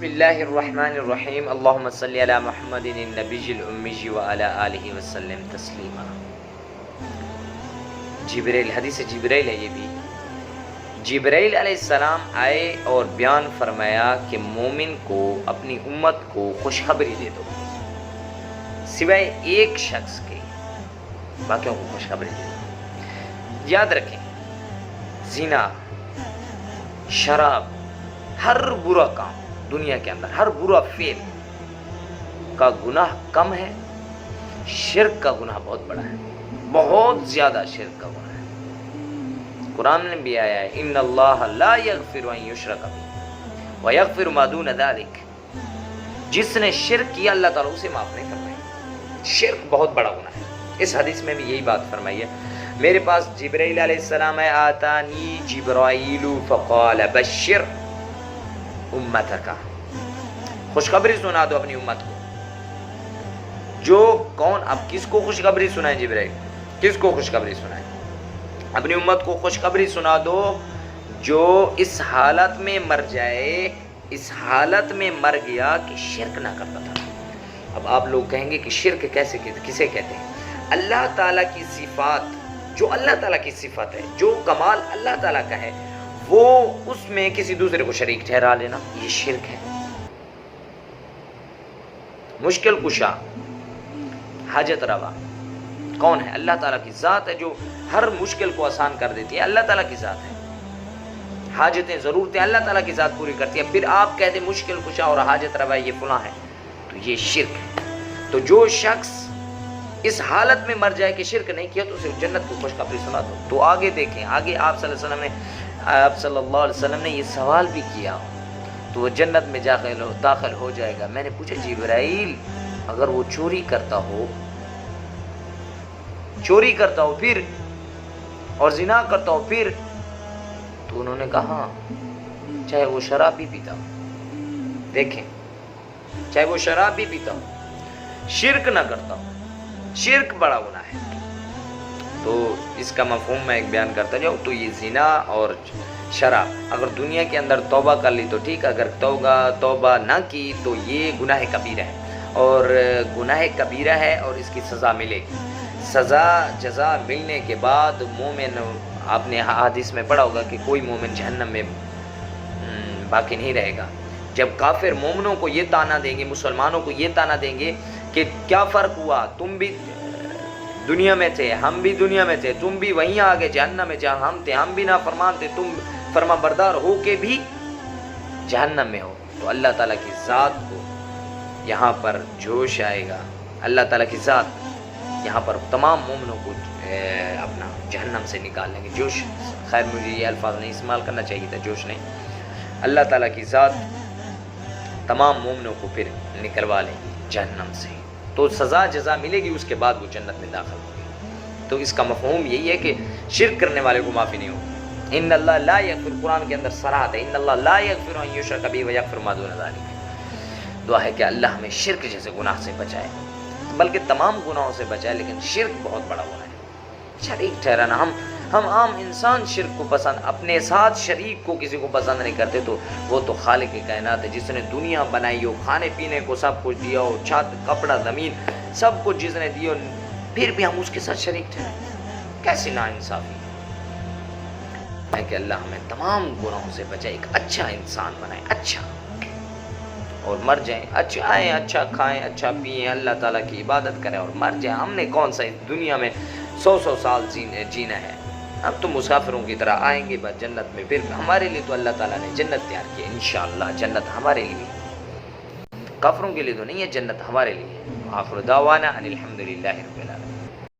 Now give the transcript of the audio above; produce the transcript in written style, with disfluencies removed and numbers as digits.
بسم اللہ الرحمن الرحیم اللہم صلی علی محمد النبی الامی وعلی آلہ وسلم تسلیما۔ جبرائیل، حدیث جبرائیل ہے یہ بھی۔ جبرائیل علیہ السلام آئے اور بیان فرمایا کہ مومن کو اپنی امت کو خوشخبری دے دو، سوائے ایک شخص کے باقیوں کو خوشخبری دے دو۔ یاد رکھیں، زنا، شراب، ہر برا کام دنیا کے اندر، ہر برا فعل کا گناہ کم ہے، شرک کا گناہ بہت بڑا ہے، بہت زیادہ شرک کا گناہ ہے۔ قرآن میں بھی آیا ہے ان اللہ لا یغفر ان یشرک بہ ویغفر ما دون ذلک، جس نے شرک کیا اللہ تعالیٰ اسے معاف نہیں فرمائے۔ شرک بہت بڑا گناہ ہے، اس حدیث میں بھی یہی بات فرمائی ہے۔ میرے پاس جبرائیل علیہ السلام ہے، آتانی جبرائیل فقال بشر امتک، خوشخبری سنا دو اپنی امت کو۔ جو کون، اب کس کو خوشخبری سنائیں؟ جبرائیل کس کو خوشخبری سنائیں؟ اپنی امت کو خوشخبری سنا دو جو اس حالت میں مر جائے، اس حالت میں مر گیا کہ شرک نہ کرتا تھا۔ اب آپ لوگ کہیں گے کہ شرک کسے کہتے ہیں؟ اللہ تعالیٰ کی صفات، جو اللہ تعالیٰ کی صفت ہے، جو کمال اللہ تعالیٰ کا ہے، وہ اس میں کسی دوسرے کو شریک ٹھہرا لینا، یہ شرک ہے۔ مشکل کشا، حاجت روا کون ہے؟ اللہ تعالیٰ کی ذات ہے جو ہر مشکل کو آسان کر دیتی ہے، اللہ تعالیٰ کی ذات ہے۔ حاجتیں، ضرورتیں اللہ تعالیٰ کی ذات پوری کرتی ہے، پھر آپ کہتے ہیں مشکل کشا اور حاجت روا یہ فلاں ہے، تو یہ شرک ہے۔ تو جو شخص اس حالت میں مر جائے کہ شرک نہیں کیا تو اسے جنت کو خوشخبری سنا دو۔ تو آگے دیکھیں، آگے آپ صلی اللہ علیہ وسلم نے یہ سوال بھی کیا، تو وہ جنت میں داخل ہو جائے گا۔ میں نے پوچھا جبرائیل اگر وہ چوری کرتا ہو پھر، اور زنا کرتا ہو پھر؟ تو انہوں نے کہا چاہے وہ شراب بھی پیتا ہو، دیکھیں، چاہے وہ شراب بھی پیتا ہو، شرک نہ کرتا ہو، شرک بڑا گناہ ہے۔ تو اس کا مفہوم میں ایک بیان کرتا جاؤں تو یہ زنا اور شراب اگر دنیا کے اندر توبہ کر لی تو ٹھیک، اگر توبہ نہ کی تو یہ گناہ کبیرہ ہے، اور گناہ کبیرہ ہے اور اس کی سزا ملے گی۔ سزا جزا ملنے کے بعد مومن، آپ نے حدیث میں پڑھا ہوگا کہ کوئی مومن جہنم میں باقی نہیں رہے گا۔ جب کافر مومنوں کو یہ تانا دیں گے، مسلمانوں کو یہ تانا دیں گے کہ کیا فرق ہوا، تم بھی دنیا میں تھے، ہم بھی دنیا میں تھے، تم بھی وہیں آگے جہنم میں جہاں ہم تھے، ہم بھی نافرمان تھے، تم فرما بردار ہو کے بھی جہنم میں ہو، تو اللہ تعالیٰ کی ذات کو یہاں پر جوش آئے گا۔ اللہ تعالیٰ کی ذات یہاں پر تمام مومنوں کو اپنا جہنم سے نکال لیں گے۔ جوش، خیر مجھے یہ الفاظ نہیں استعمال کرنا چاہیے تھا، جوش نہیں، اللہ تعالیٰ کی ذات تمام مومنوں کو پھر نکلوا لیں گے جہنم سے، تو سزا جزا ملے گی، اس کے بعد وہ جنت میں داخل ہوگی۔ تو اس کا مفہوم یہی ہے کہ شرک کرنے والے کو معافی نہیں ہوگی۔ ان اللہ لا یغفر، قرآن کے اندر صراحت ہے ان اللہ لا یغفر ان یشرک بہ ویغفر ما دون ذلک۔ دعا ہے کہ اللہ ہمیں شرک جیسے گناہ سے بچائے، بلکہ تمام گناہوں سے بچائے، لیکن شرک بہت بڑا گناہ ہے۔ شریک ٹھہرانا، ہم عام انسان شرک کو پسند، اپنے ساتھ شریک کو کسی کو پسند نہیں کرتے، تو وہ تو خالق کائنات ہے جس نے دنیا بنائی ہو، کھانے پینے کو سب کچھ دیا ہو، چھت کپڑا زمین سب کچھ جس نے دیا ہو، پھر بھی ہم اس کے ساتھ شریک ٹھہرائیں، کیسی ناانصافی ہے کہ اللہ ہمیں تمام گناہوں سے بچائے، ایک اچھا انسان بنائے، اچھا، اور مر جائیں اچھا، آئیں اچھا کھائیں اچھا پئیں، اللہ تعالیٰ کی عبادت کریں اور مر جائیں۔ ہم نے کون سا اس دنیا میں 100 سال جینا ہے؟ اب تو مسافروں کی طرح آئیں گے بس جنت میں، پھر ہمارے لیے تو اللہ تعالیٰ نے جنت تیار کی ہے، انشاءاللہ جنت ہمارے لیے، کافروں کے لیے تو نہیں ہے، جنت ہمارے لیے۔ آخر دعوانا ان الحمدللہ رب العالمین۔